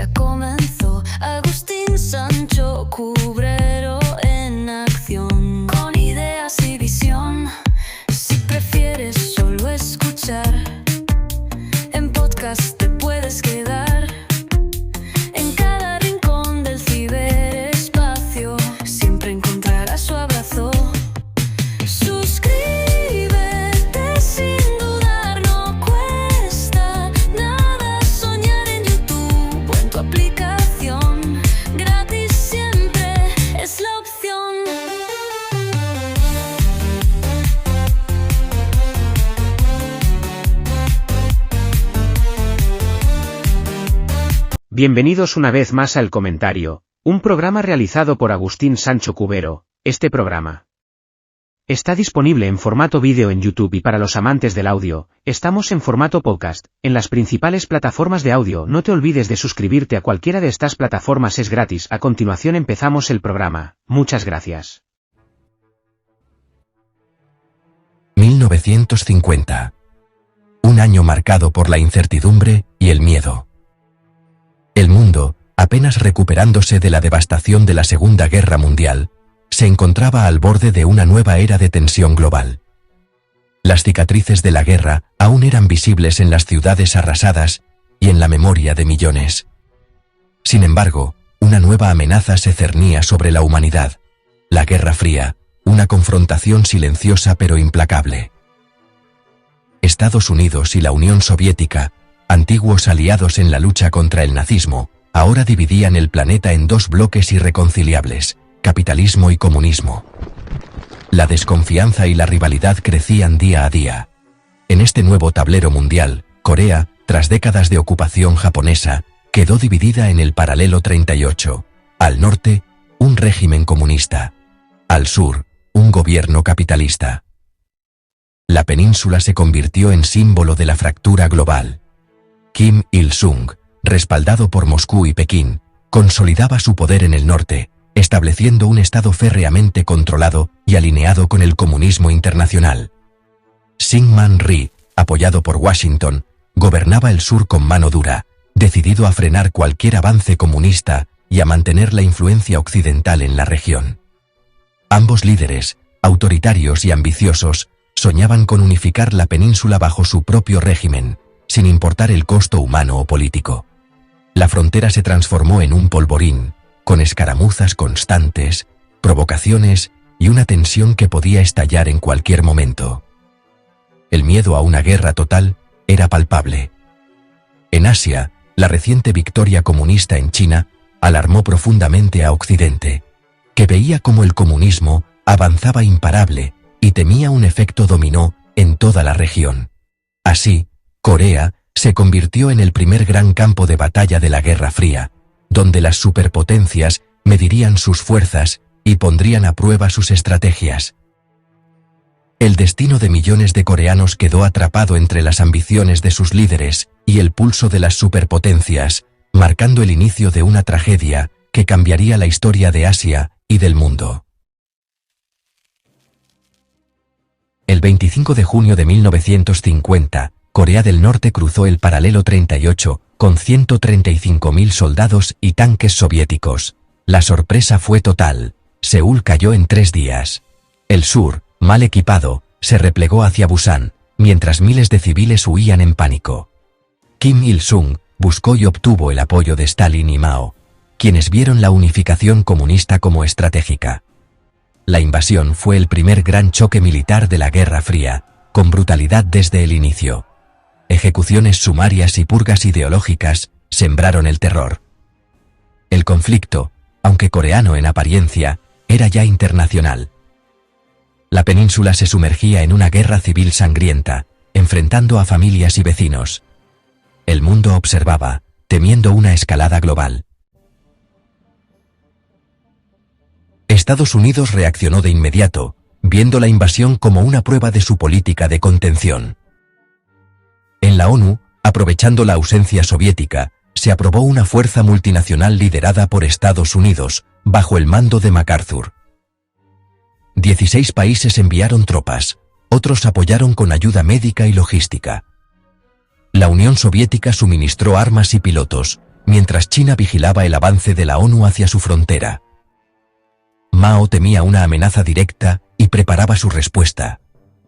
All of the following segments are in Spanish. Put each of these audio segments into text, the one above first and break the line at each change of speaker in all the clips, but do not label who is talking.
Ya comenzó Agustín Sancho Cubrero en acción, con ideas y visión. Si prefieres solo escuchar, en podcast te puedes quedar. En cada rincón del ciberespacio siempre encontrarás su abrazo. Suscríbete sin dudar, no cuesta nada soñar en YouTube o en tu aplicación. Gratis siempre es la opción.
Bienvenidos una vez más a El Comentario, un programa realizado por Agustín Sancho Cubero. Este programa está disponible en formato vídeo en YouTube y para los amantes del audio, estamos en formato podcast, en las principales plataformas de audio. No te olvides de suscribirte a cualquiera de estas plataformas, es gratis. A continuación empezamos el programa. Muchas gracias.
1950. Un año marcado por la incertidumbre y el miedo. El mundo, apenas recuperándose de la devastación de la Segunda Guerra Mundial, se encontraba al borde de una nueva era de tensión global. Las cicatrices de la guerra aún eran visibles en las ciudades arrasadas y en la memoria de millones. Sin embargo, una nueva amenaza se cernía sobre la humanidad: la Guerra Fría, una confrontación silenciosa pero implacable. Estados Unidos y la Unión Soviética, antiguos aliados en la lucha contra el nazismo, ahora dividían el planeta en dos bloques irreconciliables: capitalismo y comunismo. La desconfianza y la rivalidad crecían día a día. En este nuevo tablero mundial, Corea, tras décadas de ocupación japonesa, quedó dividida en el paralelo 38. Al norte, un régimen comunista. Al sur, un gobierno capitalista. La península se convirtió en símbolo de la fractura global. Kim Il-sung, respaldado por Moscú y Pekín, consolidaba su poder en el norte, estableciendo un estado férreamente controlado y alineado con el comunismo internacional. Syngman Rhee, apoyado por Washington, gobernaba el sur con mano dura, decidido a frenar cualquier avance comunista y a mantener la influencia occidental en la región. Ambos líderes, autoritarios y ambiciosos, soñaban con unificar la península bajo su propio régimen, sin importar el costo humano o político. La frontera se transformó en un polvorín, con escaramuzas constantes, provocaciones y una tensión que podía estallar en cualquier momento. El miedo a una guerra total era palpable. En Asia, la reciente victoria comunista en China alarmó profundamente a Occidente, que veía cómo el comunismo avanzaba imparable y temía un efecto dominó en toda la región. Así, Corea se convirtió en el primer gran campo de batalla de la Guerra Fría, donde las superpotencias medirían sus fuerzas y pondrían a prueba sus estrategias. El destino de millones de coreanos quedó atrapado entre las ambiciones de sus líderes y el pulso de las superpotencias, marcando el inicio de una tragedia que cambiaría la historia de Asia y del mundo. El 25 de junio de 1950, Corea del Norte cruzó el paralelo 38, con 135.000 soldados y tanques soviéticos. La sorpresa fue total. Seúl cayó en 3 días. El sur, mal equipado, se replegó hacia Busan, mientras miles de civiles huían en pánico. Kim Il-sung buscó y obtuvo el apoyo de Stalin y Mao, quienes vieron la unificación comunista como estratégica. La invasión fue el primer gran choque militar de la Guerra Fría, con brutalidad desde el inicio. Ejecuciones sumarias y purgas ideológicas sembraron el terror. El conflicto, aunque coreano en apariencia, era ya internacional. La península se sumergía en una guerra civil sangrienta, enfrentando a familias y vecinos. El mundo observaba, temiendo una escalada global. Estados Unidos reaccionó de inmediato, viendo la invasión como una prueba de su política de contención. En la ONU, aprovechando la ausencia soviética, se aprobó una fuerza multinacional liderada por Estados Unidos, bajo el mando de MacArthur. 16 países enviaron tropas, otros apoyaron con ayuda médica y logística. La Unión Soviética suministró armas y pilotos, mientras China vigilaba el avance de la ONU hacia su frontera. Mao temía una amenaza directa y preparaba su respuesta.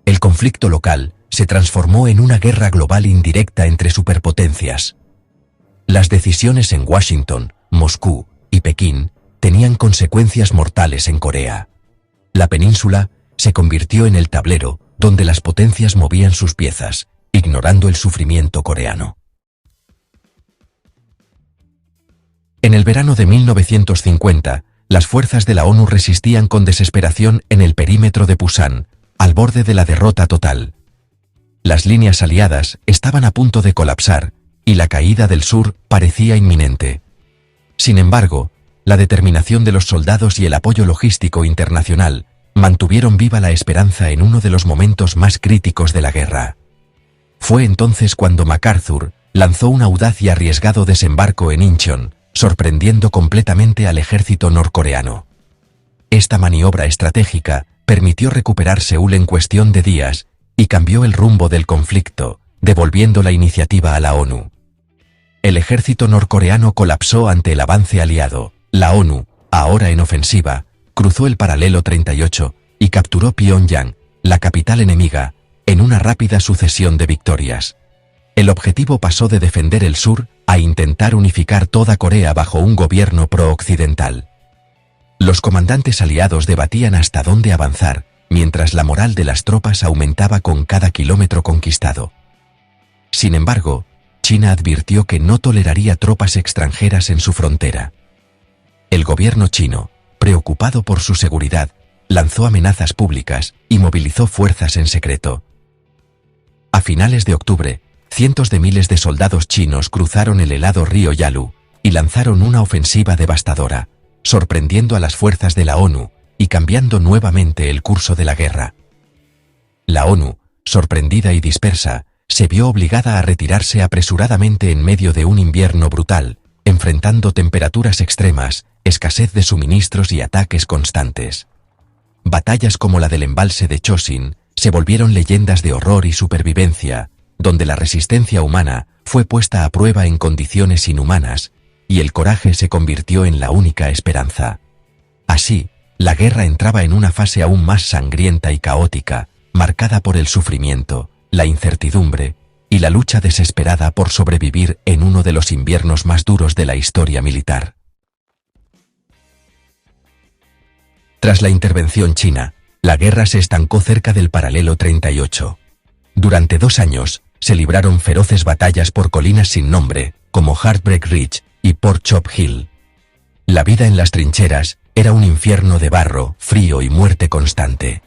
El conflicto local se transformó en una guerra global indirecta entre superpotencias. Las decisiones en Washington, Moscú y Pekín tenían consecuencias mortales en Corea. La península se convirtió en el tablero donde las potencias movían sus piezas, ignorando el sufrimiento coreano. En el verano de 1950, las fuerzas de la ONU resistían con desesperación en el perímetro de Pusan, al borde de la derrota total. Las líneas aliadas estaban a punto de colapsar, y la caída del sur parecía inminente. Sin embargo, la determinación de los soldados y el apoyo logístico internacional mantuvieron viva la esperanza en uno de los momentos más críticos de la guerra. Fue entonces cuando MacArthur lanzó un audaz y arriesgado desembarco en Incheon, sorprendiendo completamente al ejército norcoreano. Esta maniobra estratégica permitió recuperar Seúl en cuestión de días y cambió el rumbo del conflicto, devolviendo la iniciativa a la ONU. El ejército norcoreano colapsó ante el avance aliado. La ONU, ahora en ofensiva, cruzó el paralelo 38 y capturó Pyongyang, la capital enemiga, en una rápida sucesión de victorias. El objetivo pasó de defender el sur a intentar unificar toda Corea bajo un gobierno pro-occidental. Los comandantes aliados debatían hasta dónde avanzar, mientras la moral de las tropas aumentaba con cada kilómetro conquistado. Sin embargo, China advirtió que no toleraría tropas extranjeras en su frontera. El gobierno chino, preocupado por su seguridad, lanzó amenazas públicas y movilizó fuerzas en secreto. A finales de octubre, cientos de miles de soldados chinos cruzaron el helado río Yalu y lanzaron una ofensiva devastadora, sorprendiendo a las fuerzas de la ONU y cambiando nuevamente el curso de la guerra. La ONU, sorprendida y dispersa, se vio obligada a retirarse apresuradamente en medio de un invierno brutal, enfrentando temperaturas extremas, escasez de suministros y ataques constantes. Batallas como la del embalse de Chosin se volvieron leyendas de horror y supervivencia, donde la resistencia humana fue puesta a prueba en condiciones inhumanas, y el coraje se convirtió en la única esperanza. Así, la guerra entraba en una fase aún más sangrienta y caótica, marcada por el sufrimiento, la incertidumbre y la lucha desesperada por sobrevivir en uno de los inviernos más duros de la historia militar. Tras la intervención china, la guerra se estancó cerca del paralelo 38. Durante 2 años, se libraron feroces batallas por colinas sin nombre, como Heartbreak Ridge y Pork Chop Hill. La vida en las trincheras era un infierno de barro, frío y muerte constante.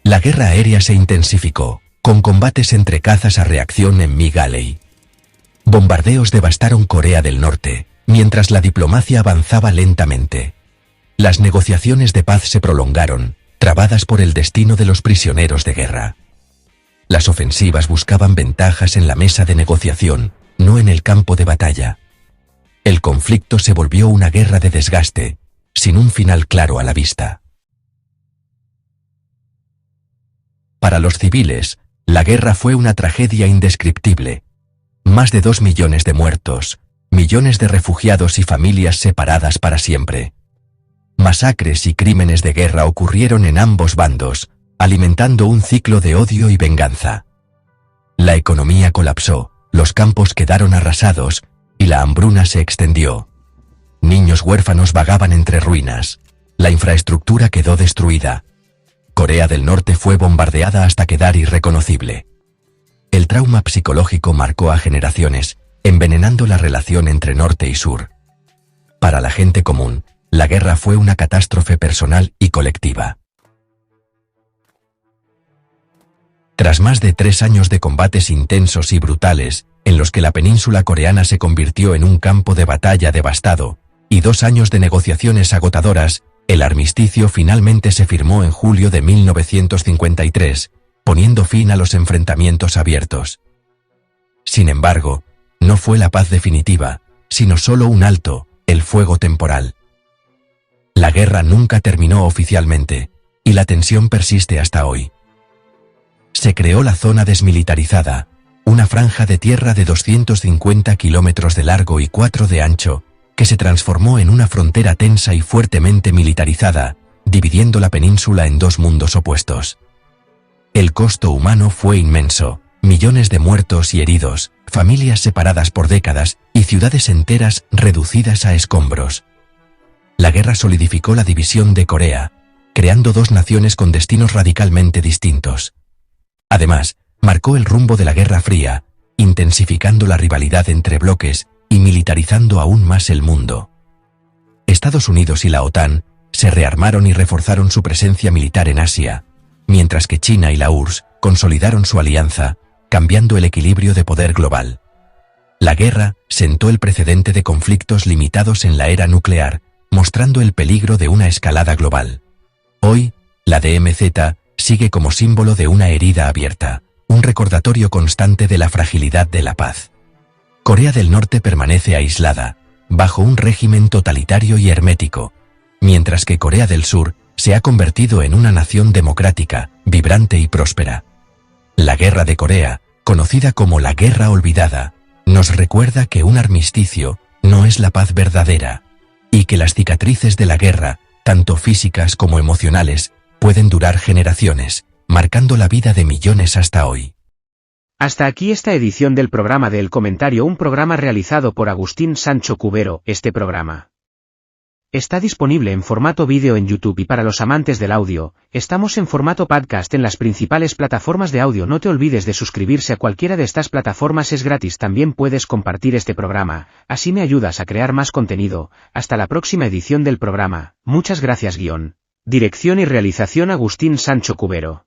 La guerra aérea se intensificó, con combates entre cazas a reacción en Mi Galley. Bombardeos devastaron Corea del Norte, mientras la diplomacia avanzaba lentamente. Las negociaciones de paz se prolongaron, trabadas por el destino de los prisioneros de guerra. Las ofensivas buscaban ventajas en la mesa de negociación, no en el campo de batalla. El conflicto se volvió una guerra de desgaste, sin un final claro a la vista. Para los civiles, la guerra fue una tragedia indescriptible. Más de 2 millones de muertos, millones de refugiados y familias separadas para siempre. Masacres y crímenes de guerra ocurrieron en ambos bandos, alimentando un ciclo de odio y venganza. La economía colapsó, los campos quedaron arrasados, y la hambruna se extendió. Niños huérfanos vagaban entre ruinas. La infraestructura quedó destruida. Corea del Norte fue bombardeada hasta quedar irreconocible. El trauma psicológico marcó a generaciones, envenenando la relación entre norte y sur. Para la gente común, la guerra fue una catástrofe personal y colectiva. Tras más de 3 años de combates intensos y brutales, en los que la península coreana se convirtió en un campo de batalla devastado, y 2 años de negociaciones agotadoras, el armisticio finalmente se firmó en julio de 1953, poniendo fin a los enfrentamientos abiertos. Sin embargo, no fue la paz definitiva, sino solo un alto, el fuego temporal. La guerra nunca terminó oficialmente, y la tensión persiste hasta hoy. Se creó la zona desmilitarizada, una franja de tierra de 250 kilómetros de largo y 4 de ancho, que se transformó en una frontera tensa y fuertemente militarizada, dividiendo la península en dos mundos opuestos. El costo humano fue inmenso, millones de muertos y heridos, familias separadas por décadas y ciudades enteras reducidas a escombros. La guerra solidificó la división de Corea, creando dos naciones con destinos radicalmente distintos. Además, marcó el rumbo de la Guerra Fría, intensificando la rivalidad entre bloques y militarizando aún más el mundo. Estados Unidos y la OTAN se rearmaron y reforzaron su presencia militar en Asia, mientras que China y la URSS consolidaron su alianza, cambiando el equilibrio de poder global. La guerra sentó el precedente de conflictos limitados en la era nuclear, mostrando el peligro de una escalada global. Hoy, la DMZ sigue como símbolo de una herida abierta, un recordatorio constante de la fragilidad de la paz. Corea del Norte permanece aislada, bajo un régimen totalitario y hermético, mientras que Corea del Sur se ha convertido en una nación democrática, vibrante y próspera. La Guerra de Corea, conocida como la Guerra Olvidada, nos recuerda que un armisticio no es la paz verdadera, y que las cicatrices de la guerra, tanto físicas como emocionales, pueden durar generaciones, marcando la vida de millones hasta hoy.
Hasta aquí esta edición del programa de El Comentario, un programa realizado por Agustín Sancho Cubero. Este programa está disponible en formato vídeo en YouTube y para los amantes del audio, estamos en formato podcast en las principales plataformas de audio. No te olvides de suscribirse a cualquiera de estas plataformas, es gratis. También puedes compartir este programa, así me ayudas a crear más contenido. Hasta la próxima edición del programa. Muchas gracias. Dirección y realización Agustín Sancho Cubero.